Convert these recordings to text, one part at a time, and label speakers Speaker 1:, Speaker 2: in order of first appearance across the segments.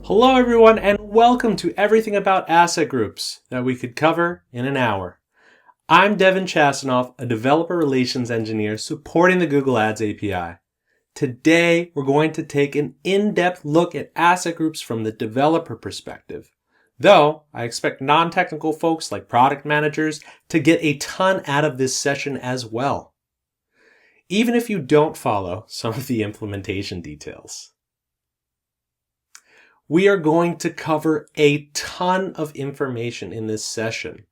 Speaker 1: Hello everyone and welcome to Everything About Asset Groups that we could cover in an hour. I'm Devin Chasanoff, a developer relations engineer supporting the Google Ads API. Today we're going to take an in-depth look at asset groups from the developer perspective. Though I expect non-technical folks like product managers to get a ton out of this session as well, even if you don't follow some of the implementation details. We are going to cover a ton of information in this session,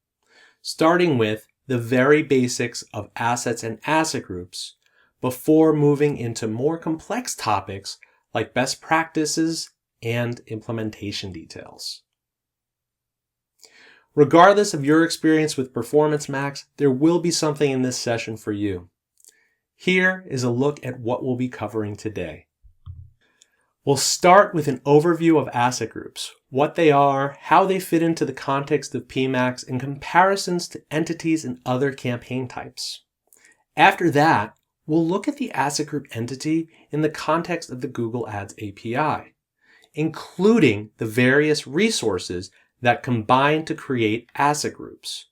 Speaker 1: starting with the very basics of assets and asset groups before moving into more complex topics like best practices and implementation details. Regardless of your experience with Performance Max, there will be something in this session for you. Here is a look at what we'll be covering today. We'll start with an overview of asset groups, what they are, how they fit into the context of PMax, and comparisons to entities and other campaign types. After that, we'll look at the asset group entity in the context of the Google Ads API, including the various resources that combine to create asset groups.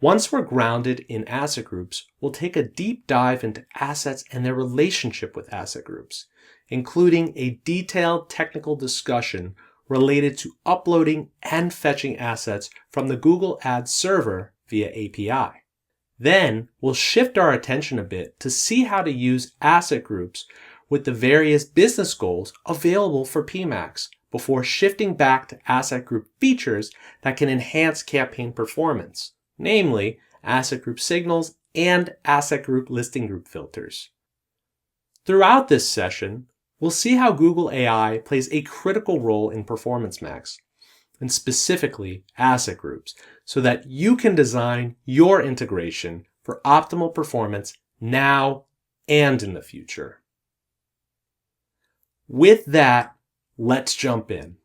Speaker 1: Once we're grounded in asset groups, we'll take a deep dive into assets and their relationship with asset groups, including a detailed technical discussion related to uploading and fetching assets from the Google Ads server via API. Then we'll shift our attention a bit to see how to use asset groups with the various business goals available for PMax before shifting back to asset group features that can enhance campaign performance, namely asset group signals and asset group listing group filters. Throughout this session, we'll see how Google AI plays a critical role in Performance Max, and specifically asset groups, so that you can design your integration for optimal performance now and in the future. With that, let's jump in.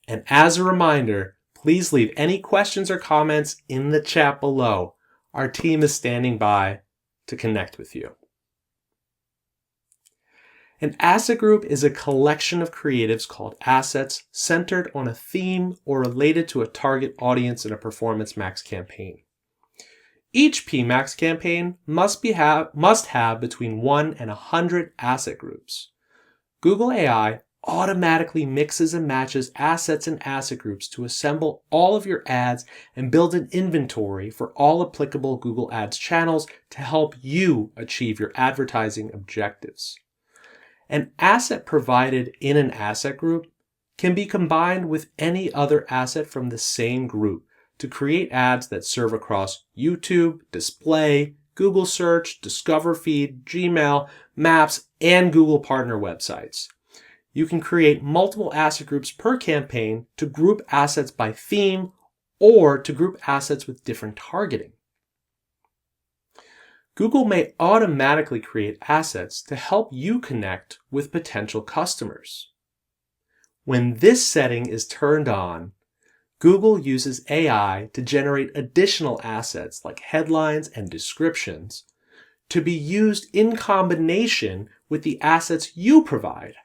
Speaker 1: And as a reminder, please leave any questions or comments in the chat below. Our team is standing by to connect with you. An asset group is a collection of creatives called assets centered on a theme or related to a target audience in a Performance Max campaign. Each PMax campaign must have between 1 and 100 asset groups. Google AI automatically mixes and matches assets and asset groups to assemble all of your ads and build an inventory for all applicable Google Ads channels to help you achieve your advertising objectives. An asset provided in an asset group can be combined with any other asset from the same group to create ads that serve across YouTube, Display, Google Search, Discover Feed, Gmail, Maps, and Google Partner websites. You can create multiple asset groups per campaign to group assets by theme or to group assets with different targeting. Google may automatically create assets to help you connect with potential customers. When this setting is turned on, Google uses AI to generate additional assets like headlines and descriptions to be used in combination with the assets you provide.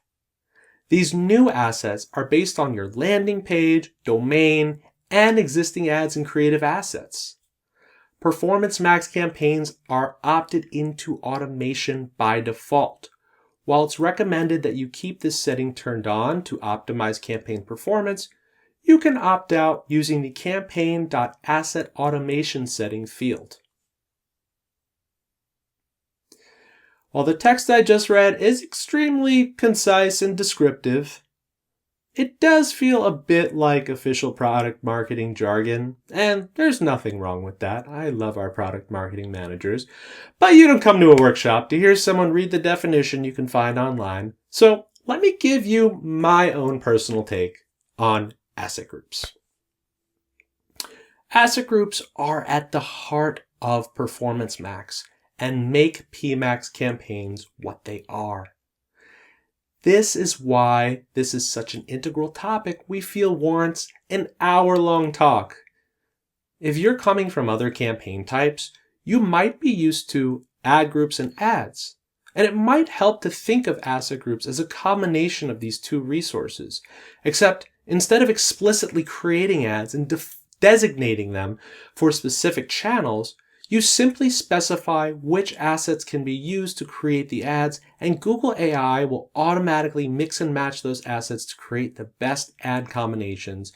Speaker 1: These new assets are based on your landing page, domain, and existing ads and creative assets. Performance Max campaigns are opted into automation by default. While it's recommended that you keep this setting turned on to optimize campaign performance, you can opt out using the campaign.assetAutomation setting field. While the text I just read is extremely concise and descriptive, it does feel a bit like official product marketing jargon, and there's nothing wrong with that. I love our product marketing managers. But you don't come to a workshop to hear someone read the definition you can find online. So let me give you my own personal take on asset groups. Asset groups are at the heart of Performance Max and make PMax campaigns what they are. This is why this is such an integral topic we feel warrants an hour-long talk. If you're coming from other campaign types, you might be used to ad groups and ads, and it might help to think of asset groups as a combination of these two resources, except instead of explicitly creating ads and designating them for specific channels, you simply specify which assets can be used to create the ads, and Google AI will automatically mix and match those assets to create the best ad combinations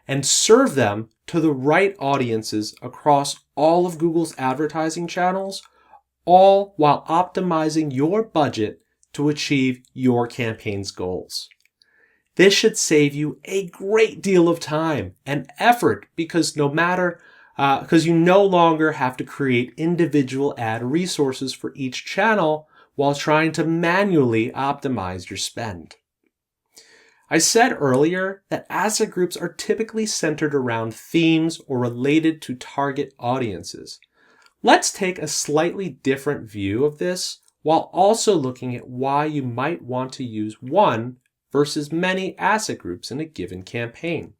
Speaker 1: and serve them to the right audiences across all of Google's advertising channels, all while optimizing your budget to achieve your campaign's goals. This should save you a great deal of time and effort because you no longer have to create individual ad resources for each channel while trying to manually optimize your spend. I said earlier that asset groups are typically centered around themes or related to target audiences. Let's take a slightly different view of this while also looking at why you might want to use one versus many asset groups in a given campaign.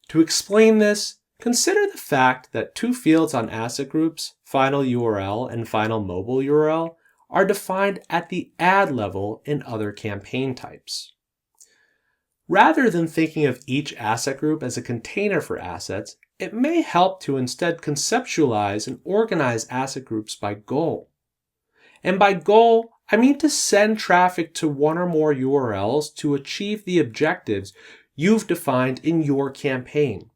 Speaker 1: To explain this, consider the fact that two fields on asset groups, final URL and final mobile URL, are defined at the ad level in other campaign types. Rather than thinking of each asset group as a container for assets, it may help to instead conceptualize and organize asset groups by goal. And by goal, I mean to send traffic to one or more URLs to achieve the objectives you've defined in your campaign.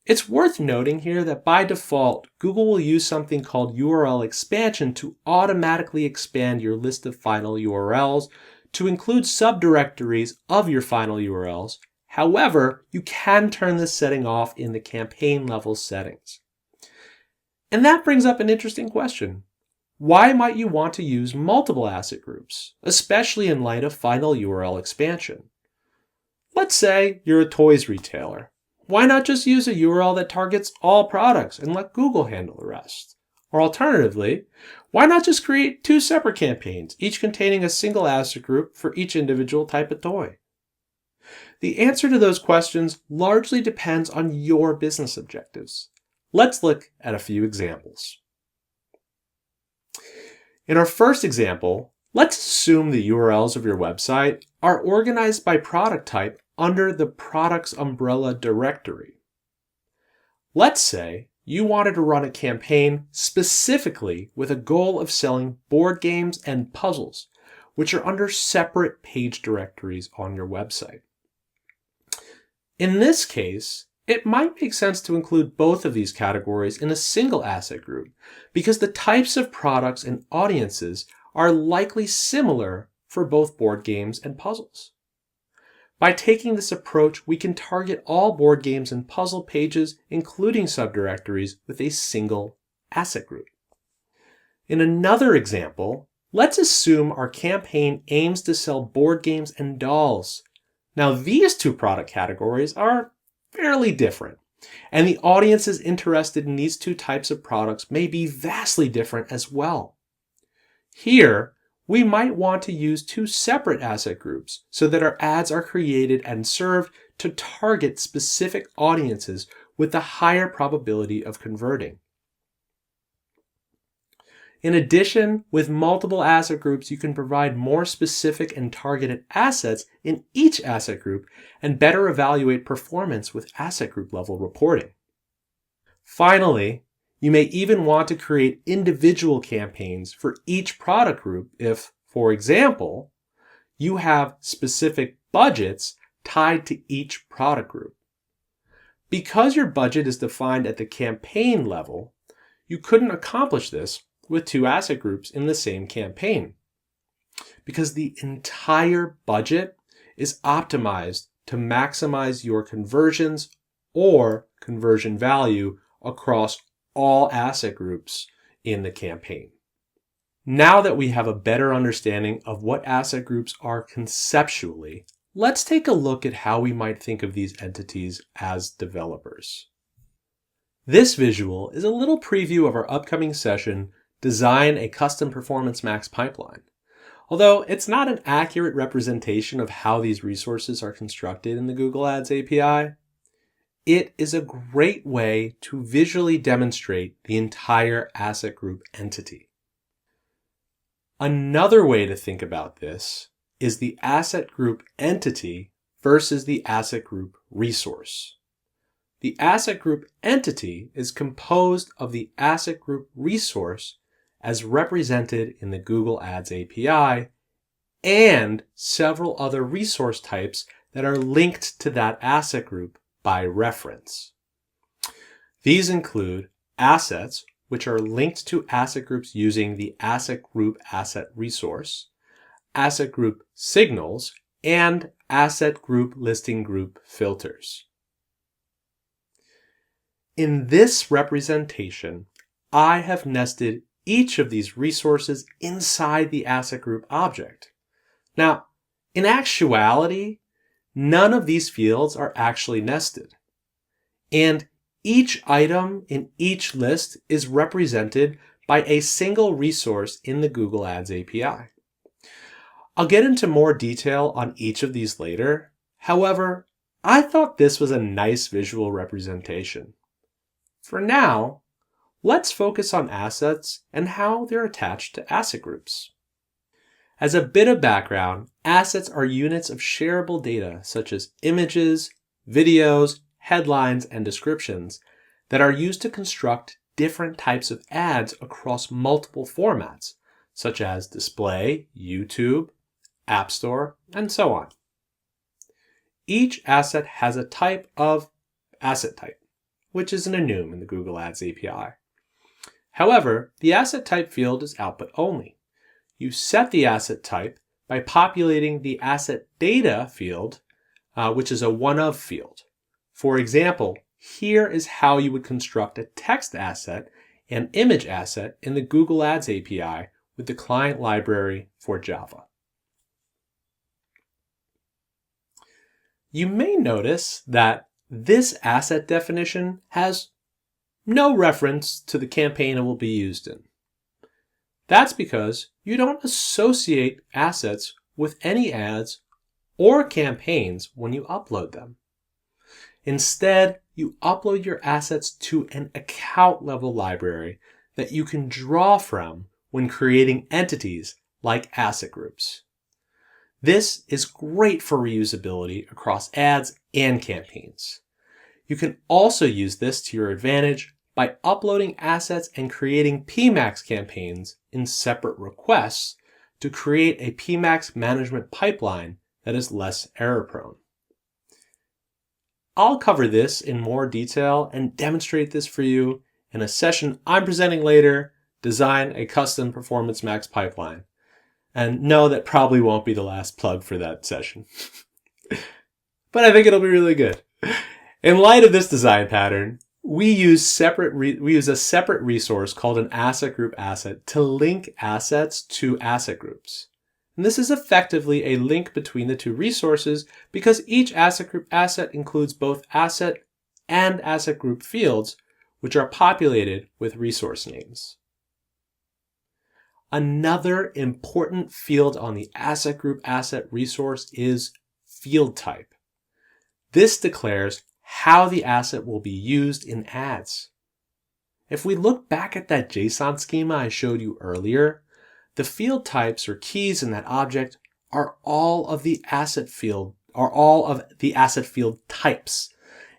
Speaker 1: It's worth noting here that by default, Google will use something called URL expansion to automatically expand your list of final URLs to include subdirectories of your final URLs. However, you can turn this setting off in the campaign level settings. And that brings up an interesting question. Why might you want to use multiple asset groups, especially in light of final URL expansion? Let's say you're a toys retailer. Why not just use a URL that targets all products and let Google handle the rest? Or alternatively, why not just create two separate campaigns, each containing a single asset group for each individual type of toy? The answer to those questions largely depends on your business objectives. Let's look at a few examples. In our first example, let's assume the URLs of your website are organized by product type under the products umbrella directory. Let's say you wanted to run a campaign specifically with a goal of selling board games and puzzles, which are under separate page directories on your website. In this case, it might make sense to include both of these categories in a single asset group because the types of products and audiences are likely similar for both board games and puzzles. By taking this approach, we can target all board games and puzzle pages, including subdirectories, with a single asset group. In another example, let's assume our campaign aims to sell board games and dolls. Now, these two product categories are fairly different, and the audiences interested in these two types of products may be vastly different as well. Here, we might want to use two separate asset groups so that our ads are created and served to target specific audiences with the higher probability of converting. In addition, with multiple asset groups, you can provide more specific and targeted assets in each asset group and better evaluate performance with asset group level reporting. Finally, you may even want to create individual campaigns for each product group if, for example, you have specific budgets tied to each product group. Because your budget is defined at the campaign level, you couldn't accomplish this with two asset groups in the same campaign, because the entire budget is optimized to maximize your conversions or conversion value across all asset groups in the campaign. Now that we have a better understanding of what asset groups are conceptually, let's take a look at how we might think of these entities as developers. This visual is a little preview of our upcoming session, Design a Custom Performance Max Pipeline. Although it's not an accurate representation of how these resources are constructed in the Google Ads API, it is a great way to visually demonstrate the entire asset group entity. Another way to think about this is the asset group entity versus the asset group resource. The asset group entity is composed of the asset group resource as represented in the Google Ads API and several other resource types that are linked to that asset group by reference. These include assets, which are linked to asset groups using the asset group asset resource, asset group signals, and asset group listing group filters. In this representation, I have nested each of these resources inside the asset group object. Now, in actuality, none of these fields are actually nested, and each item in each list is represented by a single resource in the Google Ads API. I'll get into more detail on each of these later. However, I thought this was a nice visual representation. For now, let's focus on assets and how they're attached to asset groups. As a bit of background, assets are units of shareable data such as images, videos, headlines, and descriptions that are used to construct different types of ads across multiple formats, such as display, YouTube, App Store, and so on. Each asset has a type of asset type, which is an enum in the Google Ads API. However, the asset type field is output only. You set the asset type by populating the asset data field, which is a one-of field. For example, here is how you would construct a text asset and image asset in the Google Ads API with the client library for Java. You may notice that this asset definition has no reference to the campaign it will be used in. That's because you don't associate assets with any ads or campaigns when you upload them. Instead, you upload your assets to an account level library that you can draw from when creating entities like asset groups. This is great for reusability across ads and campaigns. You can also use this to your advantage by uploading assets and creating PMAX campaigns in separate requests to create a PMAX management pipeline that is less error-prone. I'll cover this in more detail and demonstrate this for you in a session I'm presenting later, Design a Custom Performance Max Pipeline. And no, that probably won't be the last plug for that session. But I think it'll be really good. In light of this design pattern, we use a separate resource called an asset group asset to link assets to asset groups. And this is effectively a link between the two resources because each asset group asset includes both asset and asset group fields, which are populated with resource names. Another important field on the asset group asset resource is field type. This declares how the asset will be used in ads. If we look back at that JSON schema I showed you earlier, the field types or keys in that object are all of the asset field types.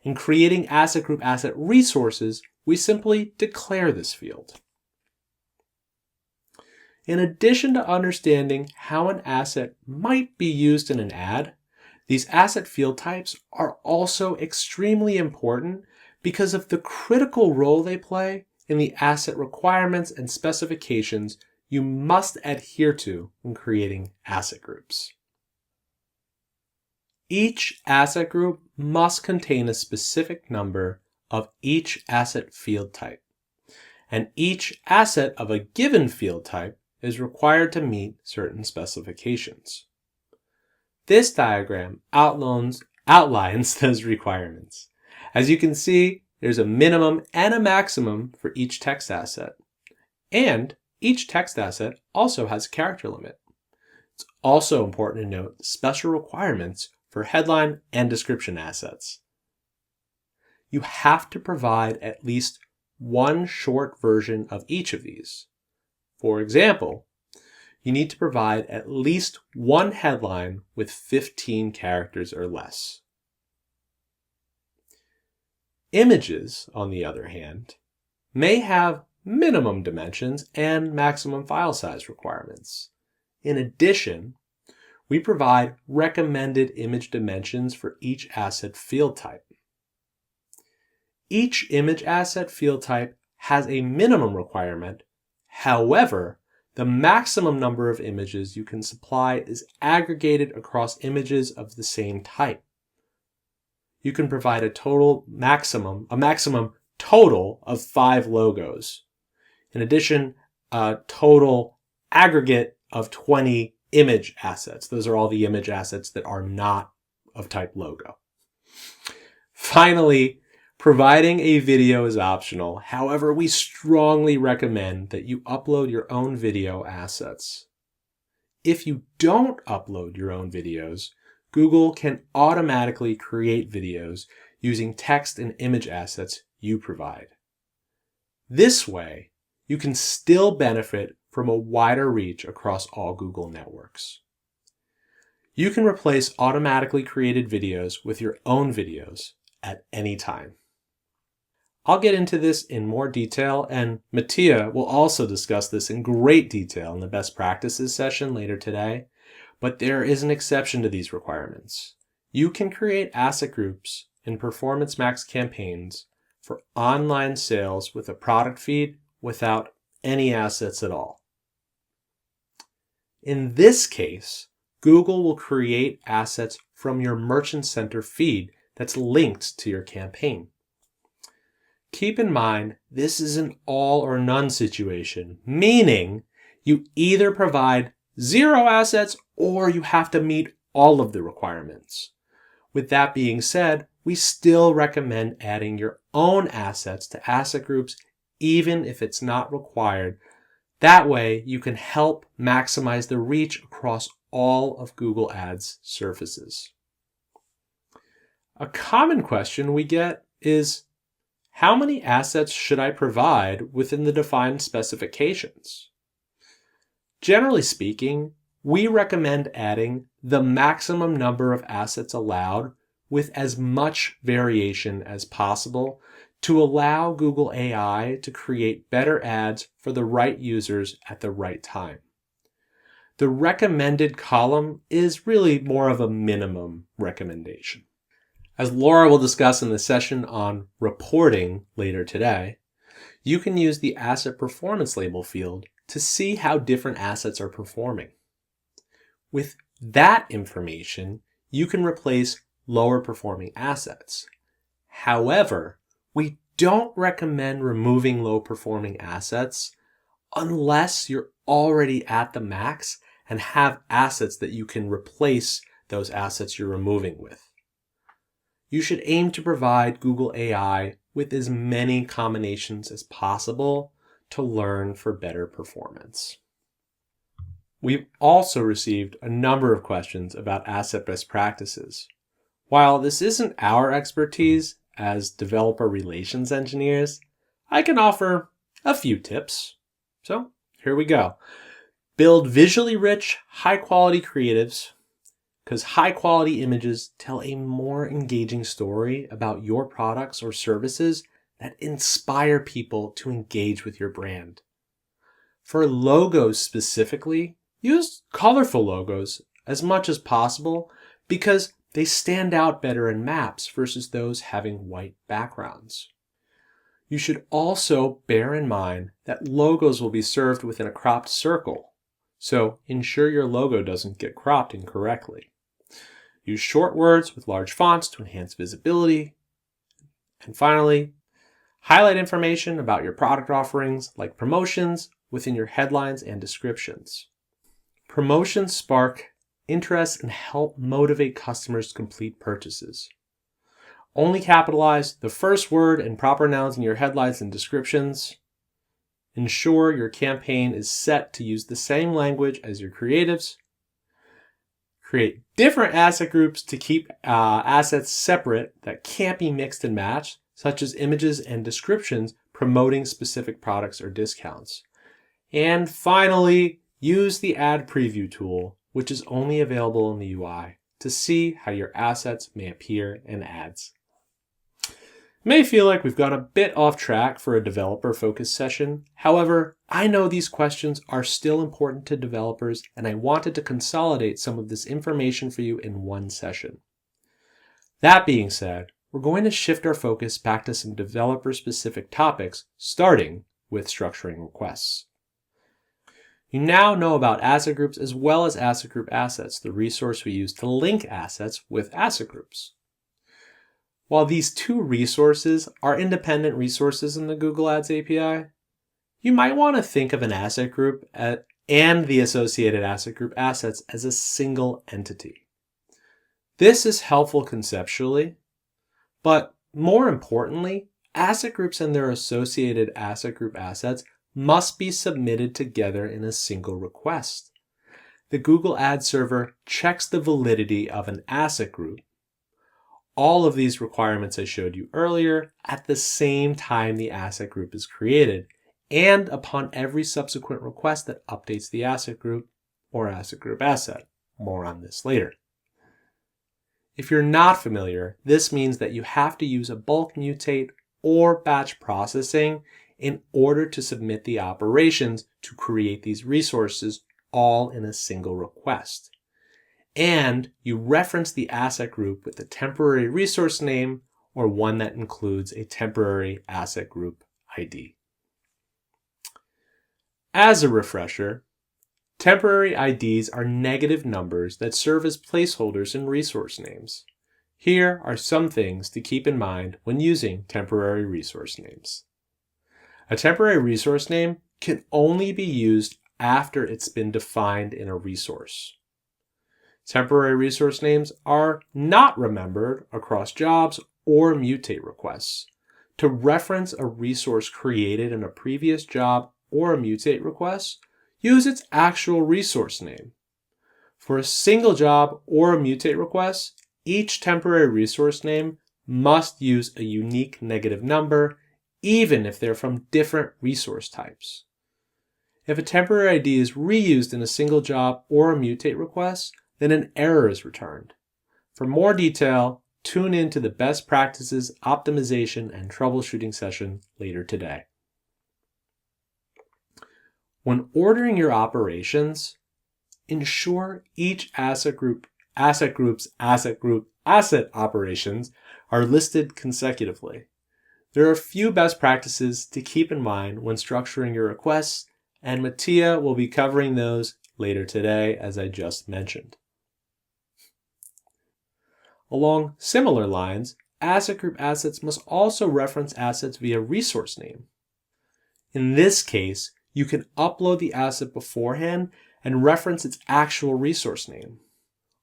Speaker 1: In creating asset group asset resources, we simply declare this field. In addition to understanding how an asset might be used in an ad, these asset field types are also extremely important because of the critical role they play in the asset requirements and specifications you must adhere to when creating asset groups. Each asset group must contain a specific number of each asset field type, and each asset of a given field type is required to meet certain specifications. This diagram outlines those requirements. As you can see, there's a minimum and a maximum for each text asset, and each text asset also has a character limit. It's also important to note special requirements for headline and description assets. You have to provide at least one short version of each of these. For example, you need to provide at least one headline with 15 characters or less. Images, on the other hand, may have minimum dimensions and maximum file size requirements. In addition, we provide recommended image dimensions for each asset field type. Each image asset field type has a minimum requirement. However, the maximum number of images you can supply is aggregated across images of the same type. You can provide a maximum total of 5 logos. In addition, a total aggregate of 20 image assets. Those are all the image assets that are not of type logo. Finally, providing a video is optional. However, we strongly recommend that you upload your own video assets. If you don't upload your own videos, Google can automatically create videos using text and image assets you provide. This way, you can still benefit from a wider reach across all Google networks. You can replace automatically created videos with your own videos at any time. I'll get into this in more detail, and Mattia will also discuss this in great detail in the best practices session later today, but there is an exception to these requirements. You can create asset groups in Performance Max campaigns for online sales with a product feed without any assets at all. In this case, Google will create assets from your Merchant Center feed that's linked to your campaign. Keep in mind, this is an all or none situation, meaning you either provide 0 assets or you have to meet all of the requirements. With that being said, we still recommend adding your own assets to asset groups even if it's not required. That way, you can help maximize the reach across all of Google Ads surfaces. A common question we get is, how many assets should I provide within the defined specifications? Generally speaking, we recommend adding the maximum number of assets allowed with as much variation as possible to allow Google AI to create better ads for the right users at the right time. The recommended column is really more of a minimum recommendation. As Laura will discuss in the session on reporting later today, you can use the Asset Performance Label field to see how different assets are performing. With that information, you can replace lower performing assets. However, we don't recommend removing low performing assets unless you're already at the max and have assets that you can replace those assets you're removing with. You should aim to provide Google AI with as many combinations as possible to learn for better performance. We've also received a number of questions about asset best practices. While this isn't our expertise as developer relations engineers, I can offer a few tips. So here we go. Build visually rich, high-quality creatives, because high-quality images tell a more engaging story about your products or services that inspire people to engage with your brand. For logos specifically, use colorful logos as much as possible because they stand out better in maps versus those having white backgrounds. You should also bear in mind that logos will be served within a cropped circle, so ensure your logo doesn't get cropped incorrectly. Use short words with large fonts to enhance visibility. And finally, highlight information about your product offerings like promotions within your headlines and descriptions. Promotions spark interest and help motivate customers to complete purchases. Only capitalize the first word and proper nouns in your headlines and descriptions. Ensure your campaign is set to use the same language as your creatives. Create different asset groups to keep assets separate that can't be mixed and matched, such as images and descriptions promoting specific products or discounts. And finally, use the Ad Preview tool, which is only available in the UI, to see how your assets may appear in ads. It may feel like we've gone a bit off track for a developer-focused session. However, I know these questions are still important to developers, and I wanted to consolidate some of this information for you in one session. That being said, we're going to shift our focus back to some developer-specific topics, starting with structuring requests. You now know about asset groups as well as asset group assets, the resource we use to link assets with asset groups. While these two resources are independent resources in the Google Ads API, you might want to think of an asset group and the associated asset group assets as a single entity. This is helpful conceptually, but more importantly, asset groups and their associated asset group assets must be submitted together in a single request. The Google Ads server checks the validity of an asset group, all of these requirements I showed you earlier, at the same time the asset group is created, and upon every subsequent request that updates the asset group or asset group asset. More on this later. If you're not familiar, this means that you have to use a bulk mutate or batch processing in order to submit the operations to create these resources all in a single request. And you reference the asset group with a temporary resource name or one that includes a temporary asset group ID. As a refresher, temporary IDs are negative numbers that serve as placeholders in resource names. Here are some things to keep in mind when using temporary resource names. A temporary resource name can only be used after it's been defined in a resource. Temporary resource names are not remembered across jobs or mutate requests. To reference a resource created in a previous job or a mutate request, use its actual resource name. For a single job or a mutate request, each temporary resource name must use a unique negative number, even if they're from different resource types. If a temporary ID is reused in a single job or a mutate request, then an error is returned. For more detail, tune in to the best practices optimization and troubleshooting session later today. When ordering your operations, ensure each asset group's asset operations are listed consecutively. There are a few best practices to keep in mind when structuring your requests, and Mattia will be covering those later today, as I just mentioned. Along similar lines, asset group assets must also reference assets via resource name. In this case, you can upload the asset beforehand and reference its actual resource name.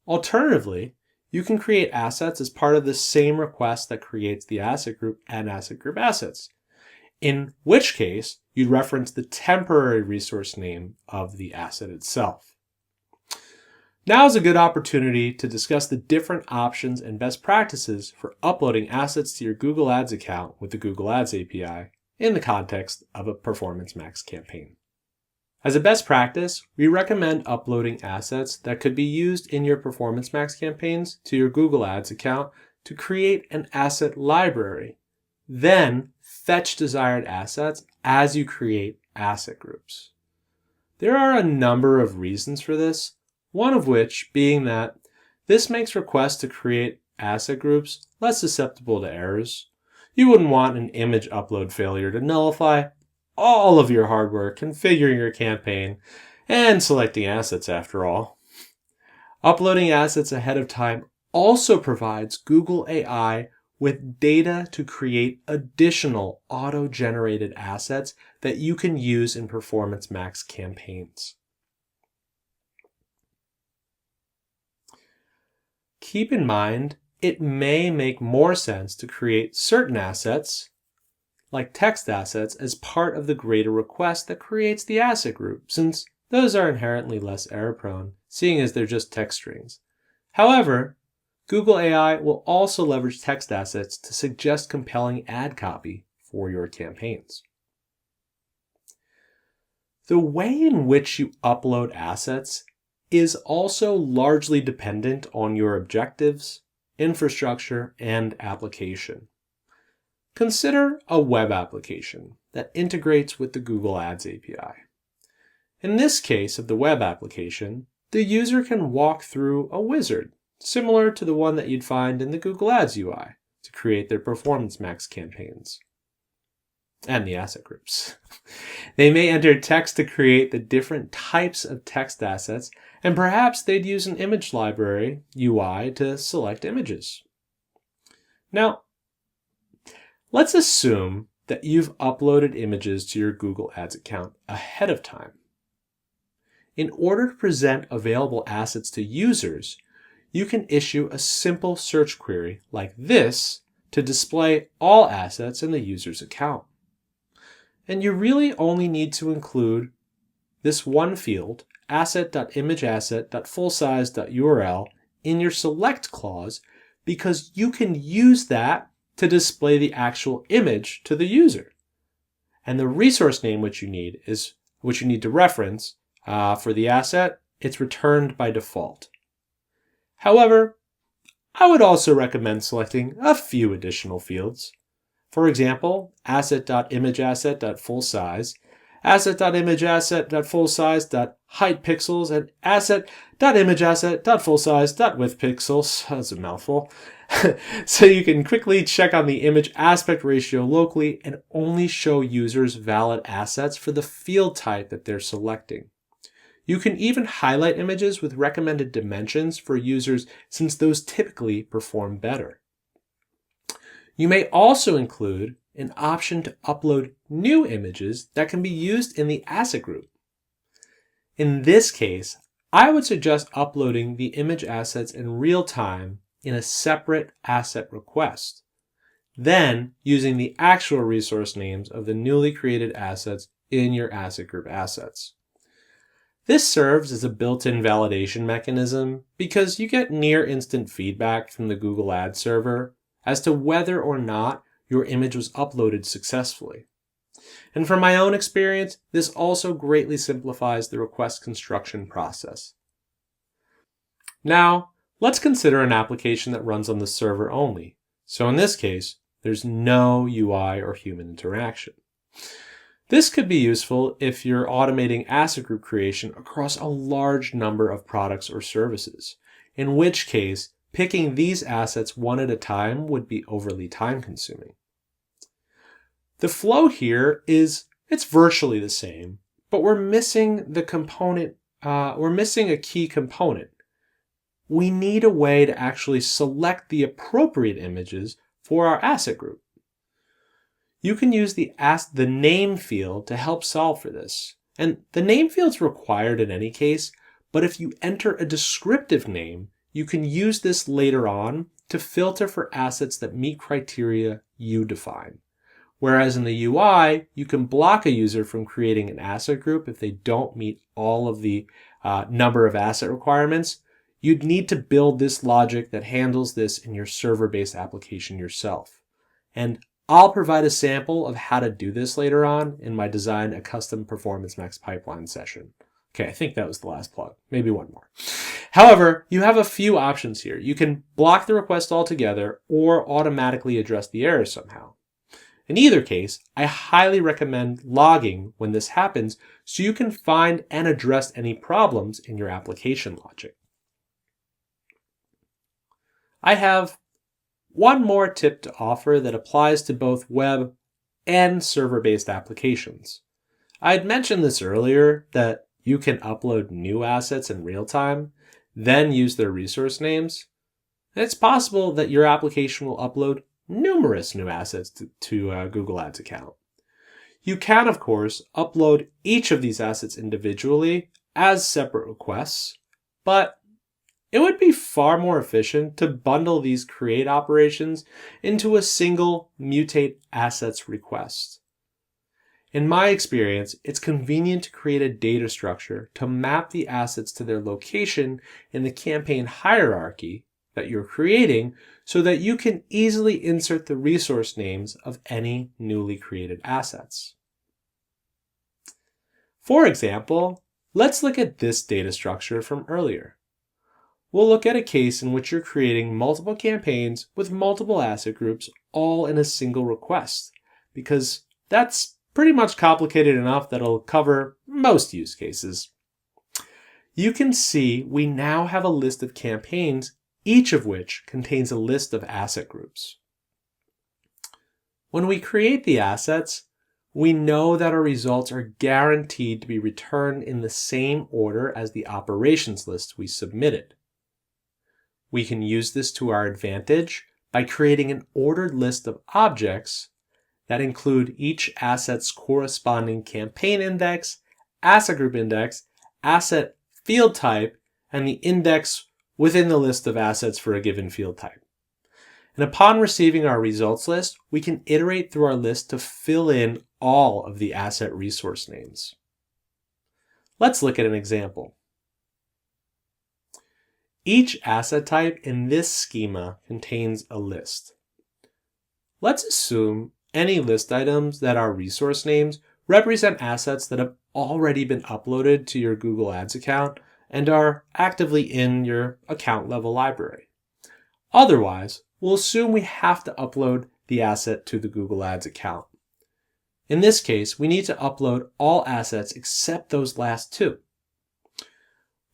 Speaker 1: Alternatively, you can create assets as part of the same request that creates the asset group and asset group assets, in which case you'd reference the temporary resource name of the asset itself. Now is a good opportunity to discuss the different options and best practices for uploading assets to your Google Ads account with the Google Ads API in the context of a Performance Max campaign. As a best practice, we recommend uploading assets that could be used in your Performance Max campaigns to your Google Ads account to create an asset library. Then fetch desired assets as you create asset groups. There are a number of reasons for this, one of which being that this makes requests to create asset groups less susceptible to errors. You wouldn't want an image upload failure to nullify all of your hard work configuring your campaign and selecting assets after all. Uploading assets ahead of time also provides Google AI with data to create additional auto-generated assets that you can use in Performance Max campaigns. Keep in mind, it may make more sense to create certain assets, like text assets, as part of the greater request that creates the asset group, since those are inherently less error-prone, seeing as they're just text strings. However, Google AI will also leverage text assets to suggest compelling ad copy for your campaigns. The way in which you upload assets is also largely dependent on your objectives, infrastructure, and application. Consider a web application that integrates with the Google Ads API. In this case of the web application, the user can walk through a wizard, similar to the one that you'd find in the Google Ads UI, to create their Performance Max campaigns and the asset groups. They may enter text to create the different types of text assets, and perhaps they'd use an image library UI to select images. Now, let's assume that you've uploaded images to your Google Ads account ahead of time. In order to present available assets to users, you can issue a simple search query like this to display all assets in the user's account. And you really only need to include this one field, asset.imageasset.fullsize.url, in your select clause because you can use that to display the actual image to the user. And the resource name which you need to reference for the asset, it's returned by default. However, I would also recommend selecting a few additional fields. For example, asset.imageasset.fullsize, asset.imageasset.fullsize.heightPixels, and asset.imageasset.fullsize.widthPixels. That's a mouthful. So you can quickly check on the image aspect ratio locally and only show users valid assets for the field type that they're selecting. You can even highlight images with recommended dimensions for users since those typically perform better. You may also include an option to upload new images that can be used in the asset group. In this case, I would suggest uploading the image assets in real time in a separate asset request, then using the actual resource names of the newly created assets in your asset group assets. This serves as a built-in validation mechanism because you get near instant feedback from the Google Ads server as to whether or not your image was uploaded successfully. And from my own experience, this also greatly simplifies the request construction process. Now, let's consider an application that runs on the server only. So in this case, there's no UI or human interaction. This could be useful if you're automating asset group creation across a large number of products or services, in which case picking these assets one at a time would be overly time-consuming. The flow here it's virtually the same, but we're missing a key component. We need a way to actually select the appropriate images for our asset group. You can use the name field to help solve for this. And the name field's required in any case, but if you enter a descriptive name, you can use this later on to filter for assets that meet criteria you define. Whereas in the UI, you can block a user from creating an asset group if they don't meet all of the number of asset requirements. You'd need to build this logic that handles this in your server-based application yourself. And I'll provide a sample of how to do this later on in my Design a Custom Performance Max Pipeline session. Okay, I think that was the last plug. Maybe one more. However, you have a few options here. You can block the request altogether or automatically address the error somehow. In either case, I highly recommend logging when this happens so you can find and address any problems in your application logic. I have one more tip to offer that applies to both web and server-based applications. I had mentioned this earlier that you can upload new assets in real time, then use their resource names. And it's possible that your application will upload numerous new assets to a Google Ads account. You can, of course, upload each of these assets individually as separate requests, but it would be far more efficient to bundle these create operations into a single mutate assets request. In my experience, it's convenient to create a data structure to map the assets to their location in the campaign hierarchy that you're creating so that you can easily insert the resource names of any newly created assets. For example, let's look at this data structure from earlier. We'll look at a case in which you're creating multiple campaigns with multiple asset groups all in a single request, because that's pretty much complicated enough that it'll cover most use cases. You can see we now have a list of campaigns, each of which contains a list of asset groups. When we create the assets, we know that our results are guaranteed to be returned in the same order as the operations list we submitted. We can use this to our advantage by creating an ordered list of objects that include each asset's corresponding campaign index, asset group index, asset field type, and the index within the list of assets for a given field type. And upon receiving our results list, we can iterate through our list to fill in all of the asset resource names. Let's look at an example. Each asset type in this schema contains a list. Let's assume any list items that are resource names represent assets that have already been uploaded to your Google Ads account and are actively in your account level library. Otherwise, we'll assume we have to upload the asset to the Google Ads account. In this case, we need to upload all assets except those last two.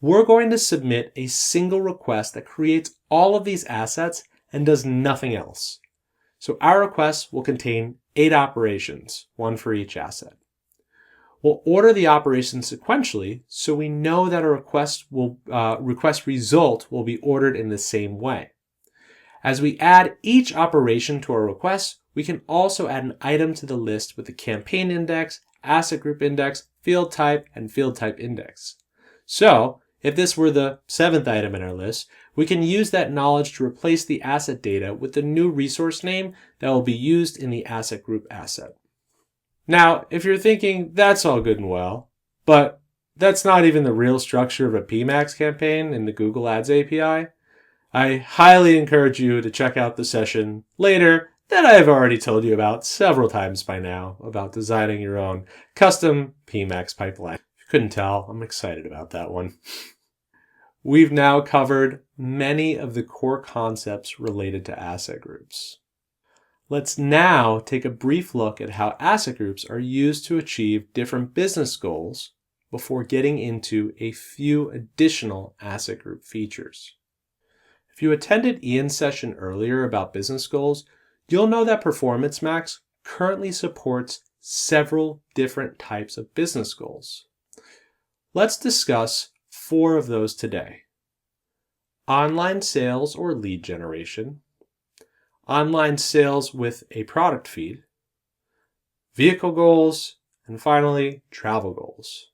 Speaker 1: We're going to submit a single request that creates all of these assets and does nothing else. So our request will contain 8 operations, one for each asset. We'll order the operations sequentially so we know that a request result will be ordered in the same way. As we add each operation to our request, we can also add an item to the list with the campaign index, asset group index, field type, and field type index. So, if this were the 7th item in our list, we can use that knowledge to replace the asset data with the new resource name that will be used in the asset group asset. Now, if you're thinking that's all good and well, but that's not even the real structure of a PMAX campaign in the Google Ads API, I highly encourage you to check out the session later that I've already told you about several times by now about designing your own custom PMAX pipeline. If you couldn't tell, I'm excited about that one. We've now covered many of the core concepts related to asset groups. Let's now take a brief look at how asset groups are used to achieve different business goals before getting into a few additional asset group features. If you attended Ian's session earlier about business goals, you'll know that Performance Max currently supports several different types of business goals. Let's discuss 4 of those today. Online sales or lead generation, online sales with a product feed, vehicle goals, and finally, travel goals.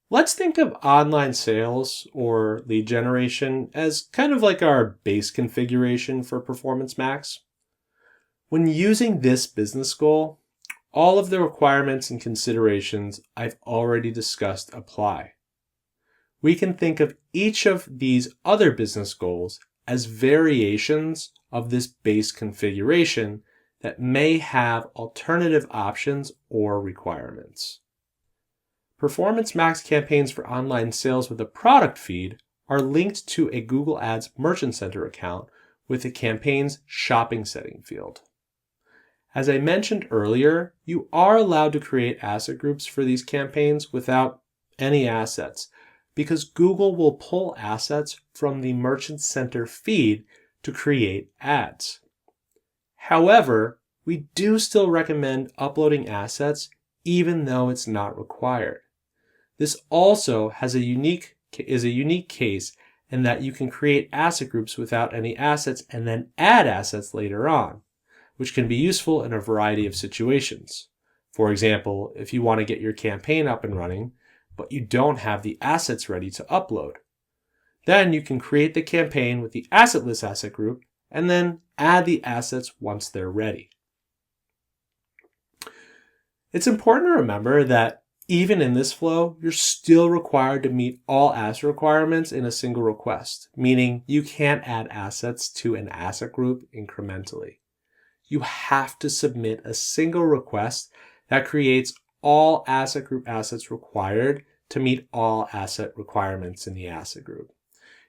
Speaker 1: Let's think of online sales or lead generation as kind of like our base configuration for Performance Max. When using this business goal, all of the requirements and considerations I've already discussed apply. We can think of each of these other business goals as variations of this base configuration that may have alternative options or requirements. Performance Max campaigns for online sales with a product feed are linked to a Google Ads Merchant Center account with the campaign's shopping setting field. As I mentioned earlier, you are allowed to create asset groups for these campaigns without any assets, because Google will pull assets from the Merchant Center feed to create ads. However, we do still recommend uploading assets even though it's not required. This also is a unique case in that you can create asset groups without any assets and then add assets later on, which can be useful in a variety of situations. For example, if you want to get your campaign up and running, but you don't have the assets ready to upload. Then you can create the campaign with the assetless asset group and then add the assets once they're ready. It's important to remember that even in this flow, you're still required to meet all asset requirements in a single request, meaning you can't add assets to an asset group incrementally. You have to submit a single request that creates all asset group assets required to meet all asset requirements in the asset group.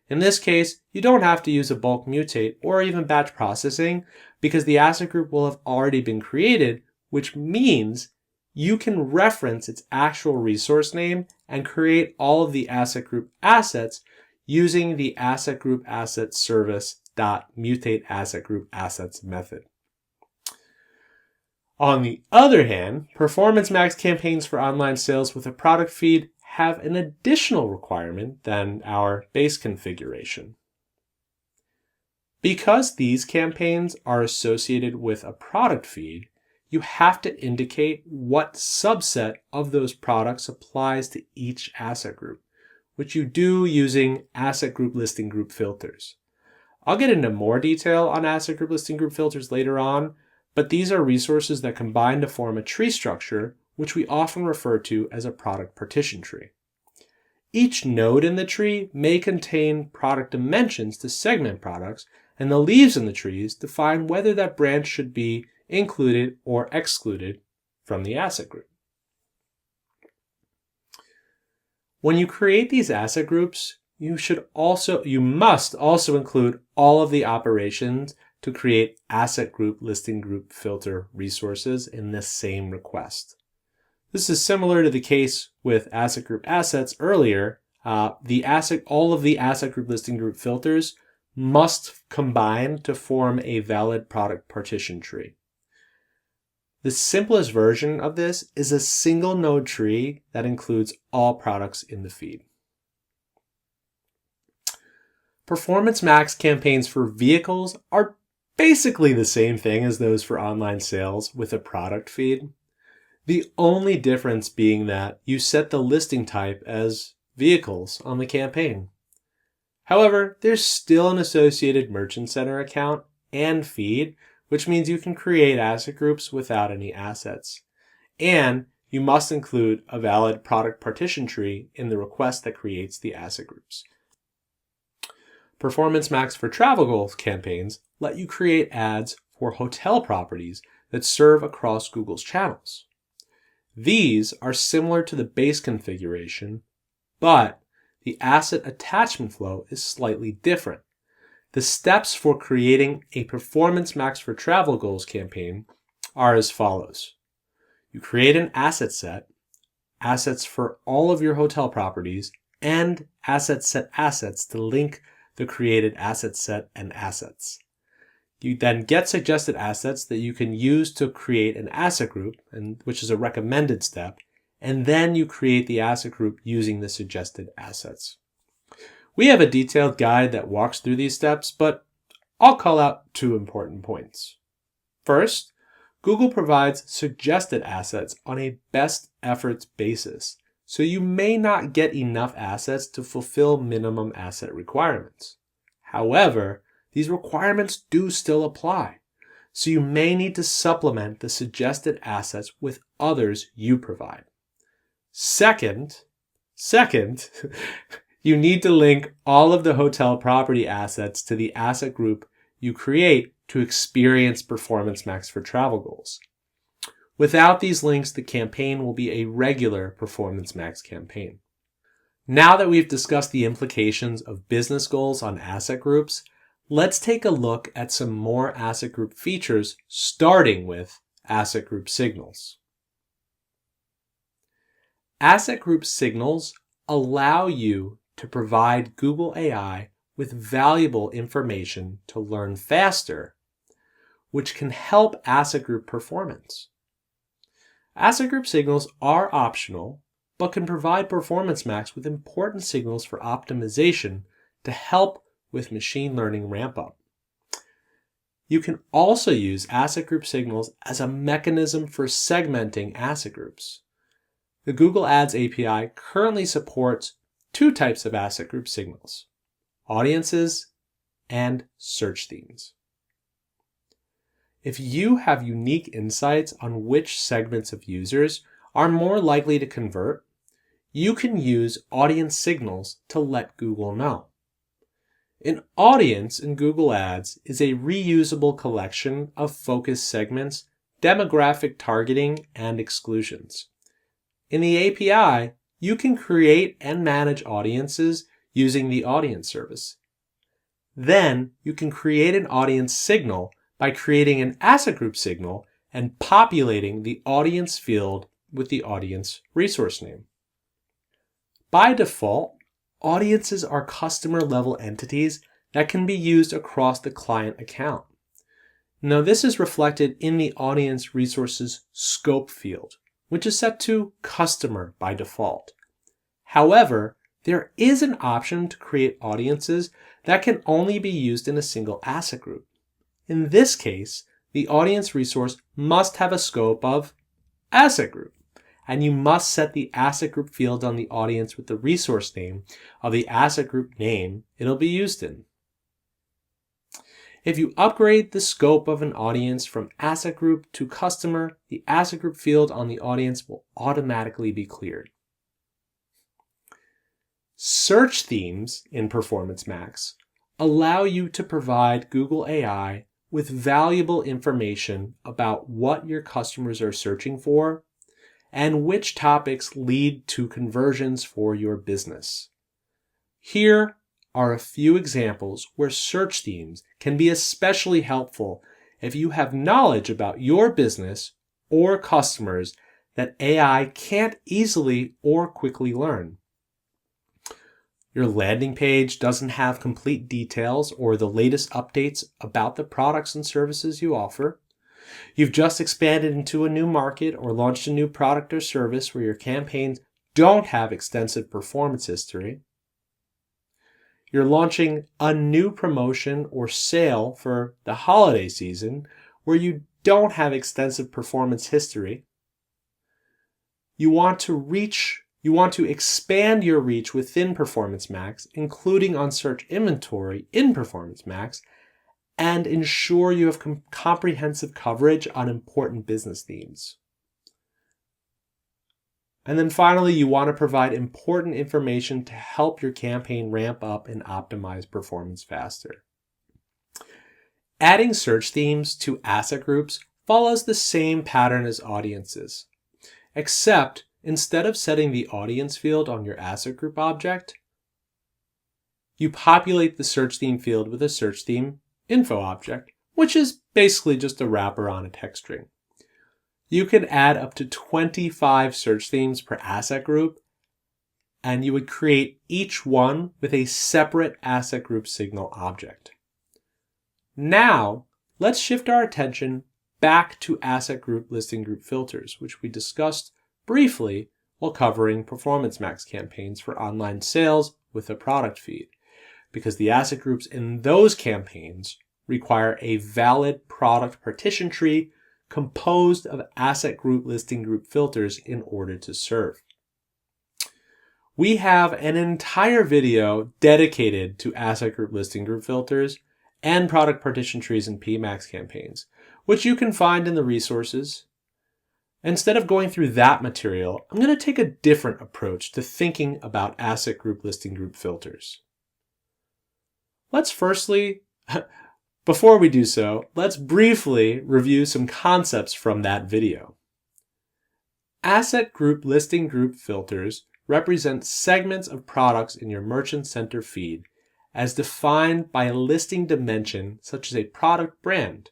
Speaker 1: In this case, you don't have to use a bulk mutate or even batch processing because the asset group will have already been created, which means you can reference its actual resource name and create all of the asset group assets using the asset group asset service.mutate asset group assets method. On the other hand, Performance Max campaigns for online sales with a product feed have an additional requirement than our base configuration. Because these campaigns are associated with a product feed, you have to indicate what subset of those products applies to each asset group, which you do using asset group listing group filters. I'll get into more detail on asset group listing group filters later on, but these are resources that combine to form a tree structure, which we often refer to as a product partition tree. Each node in the tree may contain product dimensions to segment products, and the leaves in the trees define whether that branch should be included or excluded from the asset group. When you create these asset groups, you must also include all of the operations to create asset group listing group filter resources in this same request. This is similar to the case with asset group assets earlier. All of the asset group listing group filters must combine to form a valid product partition tree. The simplest version of this is a single node tree that includes all products in the feed. Performance Max campaigns for vehicles are basically the same thing as those for online sales with a product feed. The only difference being that you set the listing type as vehicles on the campaign. However, there's still an associated Merchant Center account and feed, which means you can create asset groups without any assets. And you must include a valid product partition tree in the request that creates the asset groups. Performance Max for travel goals campaigns let you create ads for hotel properties that serve across Google's channels. These are similar to the base configuration, but the asset attachment flow is slightly different. The steps for creating a Performance Max for travel goals campaign are as follows. You create an asset set, assets for all of your hotel properties, and asset set assets to link the created asset set and assets. You then get suggested assets that you can use to create an asset group, which is a recommended step, and then you create the asset group using the suggested assets. We have a detailed guide that walks through these steps, but I'll call out 2 important points. First, Google provides suggested assets on a best efforts basis, so you may not get enough assets to fulfill minimum asset requirements. However, these requirements do still apply, so you may need to supplement the suggested assets with others you provide. Second, you need to link all of the hotel property assets to the asset group you create to experience Performance Max for travel goals. Without these links, the campaign will be a regular Performance Max campaign. Now that we've discussed the implications of business goals on asset groups, let's take a look at some more asset group features, starting with asset group signals. Asset group signals allow you to provide Google AI with valuable information to learn faster, which can help asset group performance. Asset group signals are optional, but can provide Performance Max with important signals for optimization to help with machine learning ramp-up. You can also use asset group signals as a mechanism for segmenting asset groups. The Google Ads API currently supports 2 types of asset group signals: audiences and search themes. If you have unique insights on which segments of users are more likely to convert, you can use audience signals to let Google know. An audience in Google Ads is a reusable collection of focus segments, demographic targeting, and exclusions. In the API, you can create and manage audiences using the audience service. Then you can create an audience signal by creating an asset group signal and populating the audience field with the audience resource name. By default, audiences are customer-level entities that can be used across the client account. Now, this is reflected in the audience resources scope field, which is set to customer by default. However, there is an option to create audiences that can only be used in a single asset group. In this case, the audience resource must have a scope of asset group, and you must set the asset group field on the audience with the resource name of the asset group name it'll be used in. If you upgrade the scope of an audience from asset group to customer, the asset group field on the audience will automatically be cleared. Search themes in Performance Max allow you to provide Google AI with valuable information about what your customers are searching for and which topics lead to conversions for your business. Here are a few examples where search themes can be especially helpful if you have knowledge about your business or customers that AI can't easily or quickly learn. Your landing page doesn't have complete details or the latest updates about the products and services you offer. You've just expanded into a new market or launched a new product or service where your campaigns don't have extensive performance history. You're launching a new promotion or sale for the holiday season where you don't have extensive performance history. You want to expand your reach within Performance Max, including on search inventory in Performance Max, and ensure you have comprehensive coverage on important business themes. And then finally, you want to provide important information to help your campaign ramp up and optimize performance faster. Adding search themes to asset groups follows the same pattern as audiences, except instead of setting the audience field on your asset group object, you populate the search theme field with a search theme info object, which is basically just a wrapper on a text string. You can add up to 25 search themes per asset group, and you would create each one with a separate asset group signal object. Now, let's shift our attention back to asset group listing group filters, which we discussed briefly while covering Performance Max campaigns for online sales with a product feed, because the asset groups in those campaigns require a valid product partition tree composed of asset group listing group filters in order to serve. We have an entire video dedicated to asset group listing group filters and product partition trees in PMax campaigns, which you can find in the resources. Instead of going through that material, I'm going to take a different approach to thinking about asset group listing group filters. Before we do so, let's briefly review some concepts from that video. Asset group listing group filters represent segments of products in your Merchant Center feed as defined by a listing dimension such as a product brand.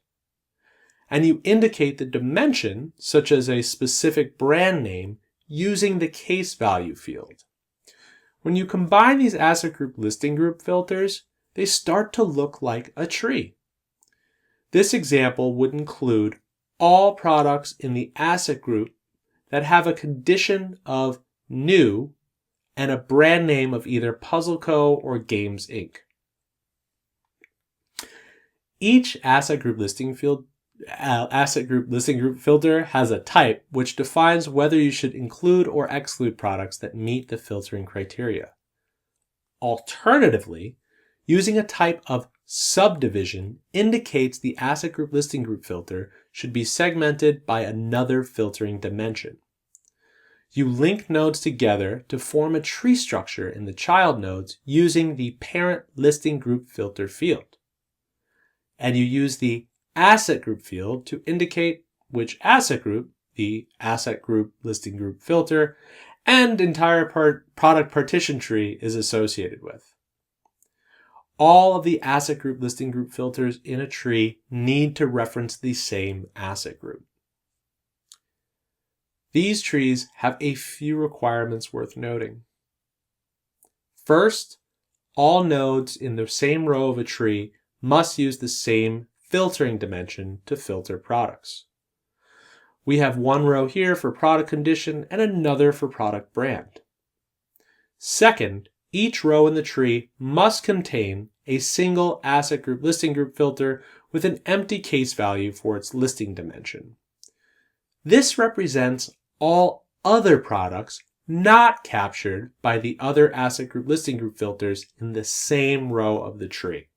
Speaker 1: And you indicate the dimension, such as a specific brand name, using the case value field. When you combine these asset group listing group filters, they start to look like a tree. This example would include all products in the asset group that have a condition of new and a brand name of either Puzzle Co. or Games Inc. Each asset group listing group filter has a type which defines whether you should include or exclude products that meet the filtering criteria. Alternatively, using a type of subdivision indicates the asset group listing group filter should be segmented by another filtering dimension. You link nodes together to form a tree structure in the child nodes using the parent listing group filter field. And you use the asset group field to indicate which asset group the asset group listing group filter, and entire product partition tree is associated with. All of the asset group listing group filters in a tree need to reference the same asset group. These trees have a few requirements worth noting. First, all nodes in the same row of a tree must use the same filtering dimension to filter products. We have one row here for product condition and another for product brand. Second, each row in the tree must contain a single asset group listing group filter with an empty case value for its listing dimension. This represents all other products not captured by the other asset group listing group filters in the same row of the tree.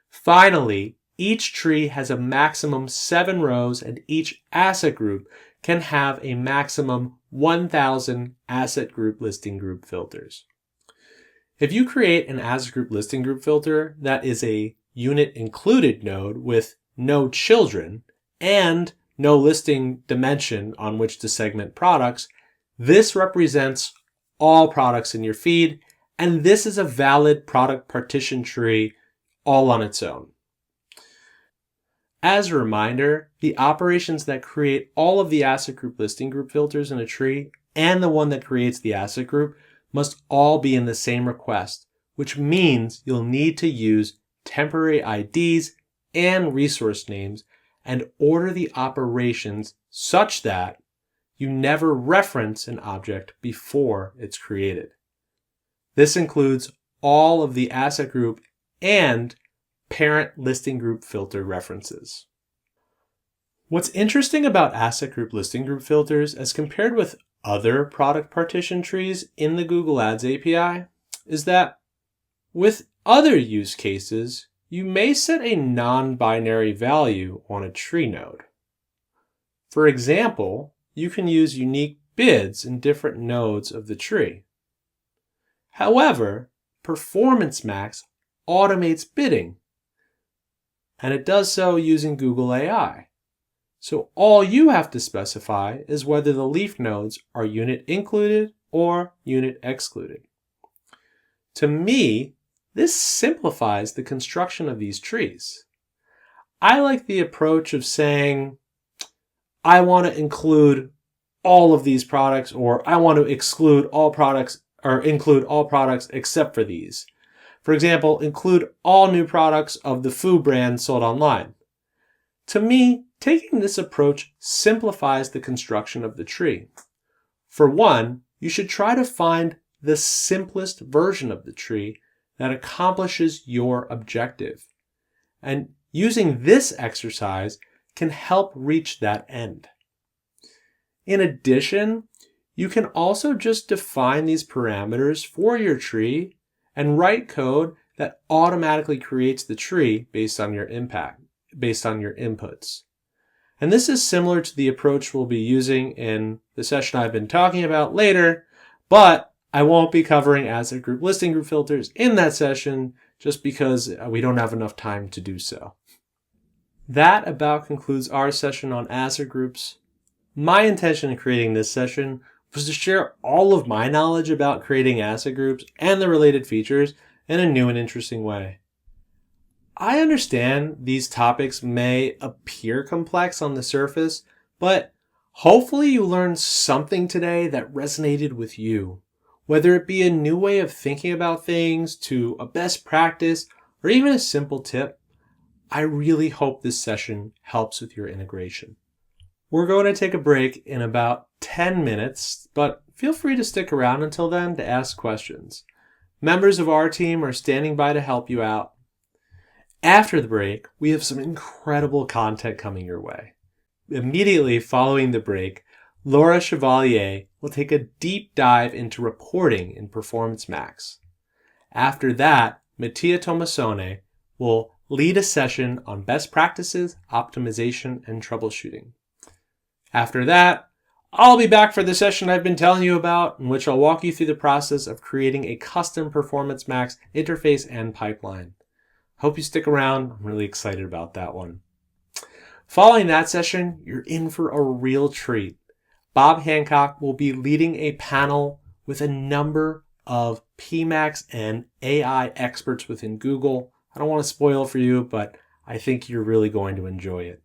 Speaker 1: Finally, each tree has a maximum 7 rows and each asset group can have a maximum 1,000 asset group listing group filters. If you create an asset group listing group filter that is a unit included node with no children and no listing dimension on which to segment products, this represents all products in your feed, and this is a valid product partition tree all on its own. As a reminder, the operations that create all of the asset group listing group filters in a tree and the one that creates the asset group must all be in the same request, which means you'll need to use temporary IDs and resource names and order the operations such that you never reference an object before it's created. This includes all of the asset group and parent listing group filter references. What's interesting about asset group listing group filters as compared with other product partition trees in the Google Ads API is that with other use cases, you may set a non-binary value on a tree node. For example, you can use unique bids in different nodes of the tree. However, Performance Max automates bidding, and it does so using Google AI. So all you have to specify is whether the leaf nodes are unit included or unit excluded. To me, this simplifies the construction of these trees. I like the approach of saying, I want to include all of these products, or I want to exclude all products or include all products except for these. For example, include all new products of the food brand sold online. To me, taking this approach simplifies the construction of the tree. For one, you should try to find the simplest version of the tree that accomplishes your objective. And using this exercise can help reach that end. In addition, you can also just define these parameters for your tree and write code that automatically creates the tree based on your inputs. And this is similar to the approach we'll be using in the session I've been talking about later, but I won't be covering asset group listing group filters in that session just because we don't have enough time to do so. That about concludes our session on asset groups. My intention in creating this session was to share all of my knowledge about creating asset groups and the related features in a new and interesting way. I understand these topics may appear complex on the surface, but hopefully you learned something today that resonated with you, whether it be a new way of thinking about things to a best practice or even a simple tip. I really hope this session helps with your integration. We're going to take a break in about 10 minutes, but feel free to stick around until then to ask questions. Members of our team are standing by to help you out. After the break, we have some incredible content coming your way. Immediately following the break, Laura Chevalier will take a deep dive into reporting in Performance Max. After that, Mattia Tomasone will lead a session on best practices, optimization, and troubleshooting. After that, I'll be back for the session I've been telling you about, in which I'll walk you through the process of creating a custom Performance Max interface and pipeline. Hope you stick around. I'm really excited about that one. Following that session, you're in for a real treat. Bob Hancock will be leading a panel with a number of PMax and AI experts within Google. I don't want to spoil for you, but I think you're really going to enjoy it.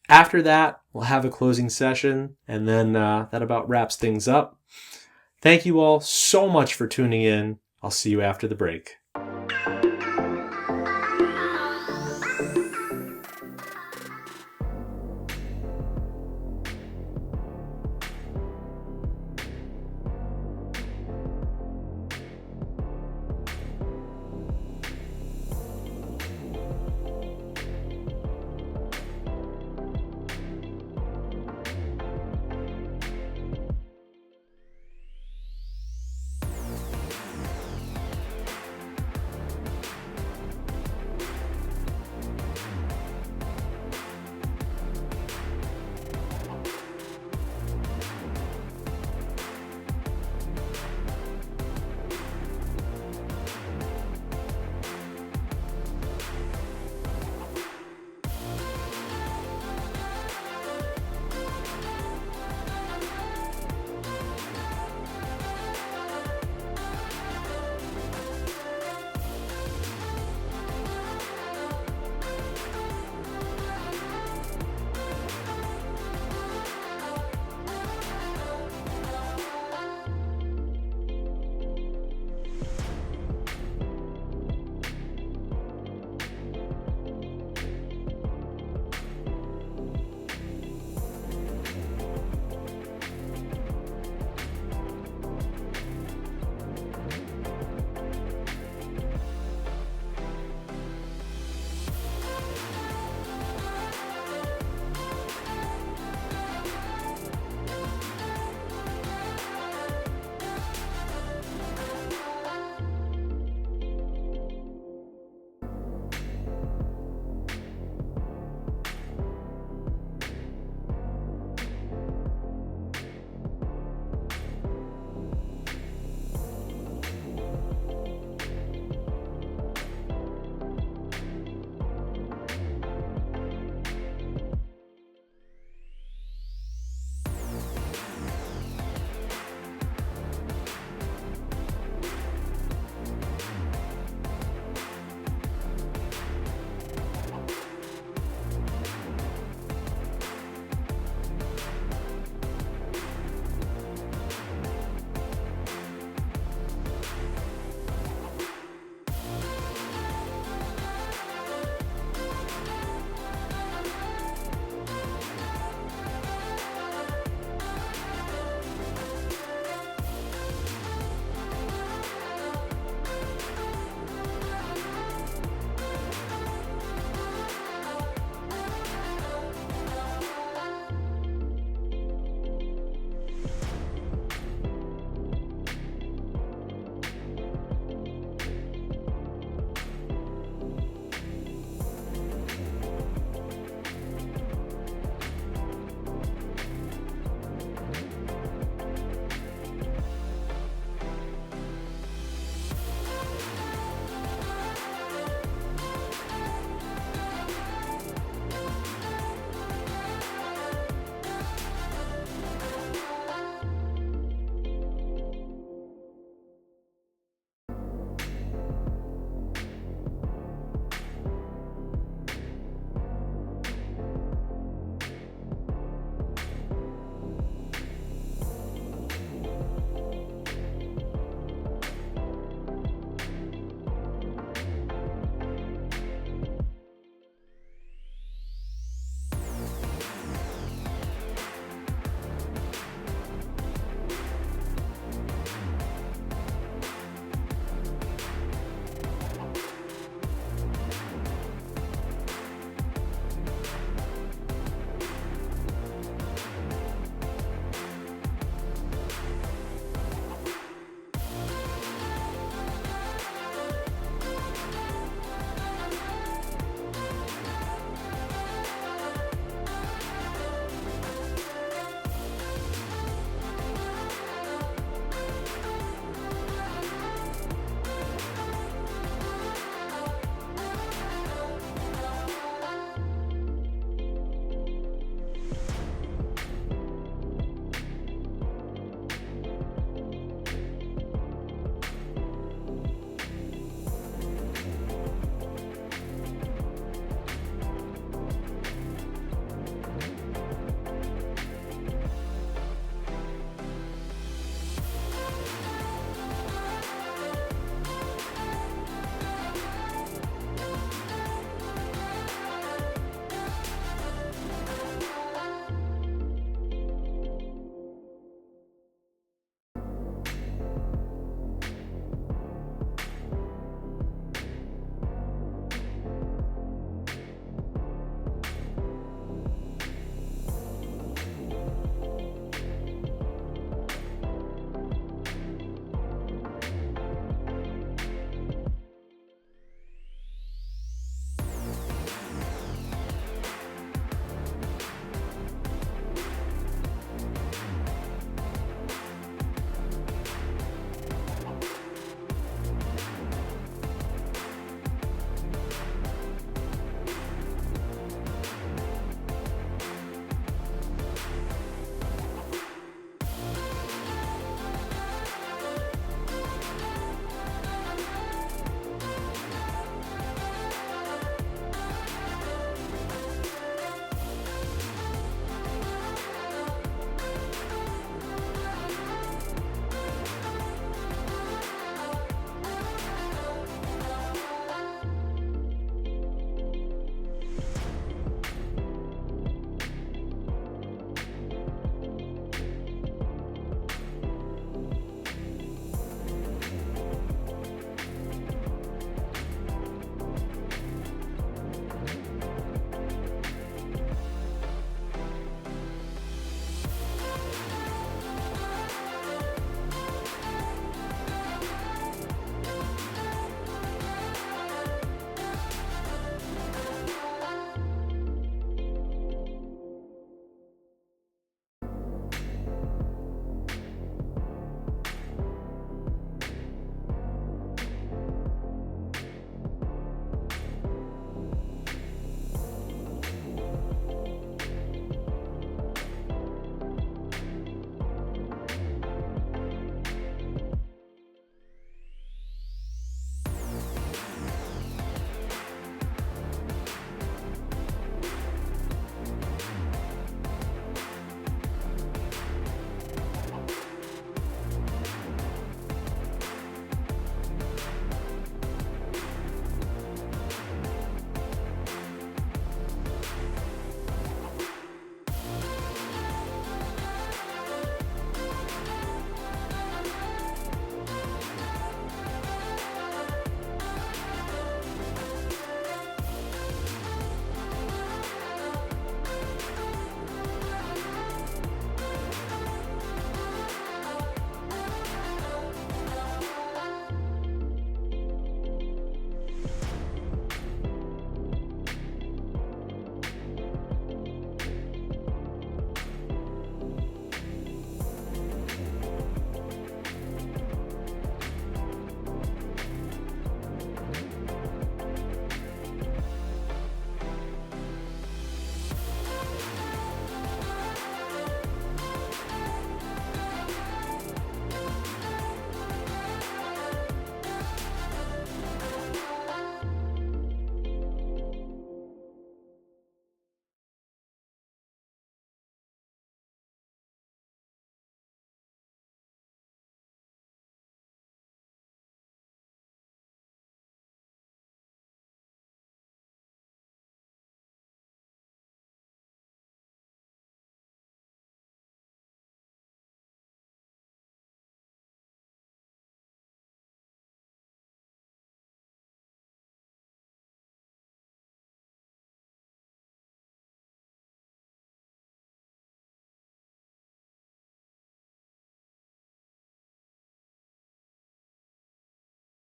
Speaker 1: After that, we'll have a closing session, and then that about wraps things up. Thank you all so much for tuning in. I'll see you after the break.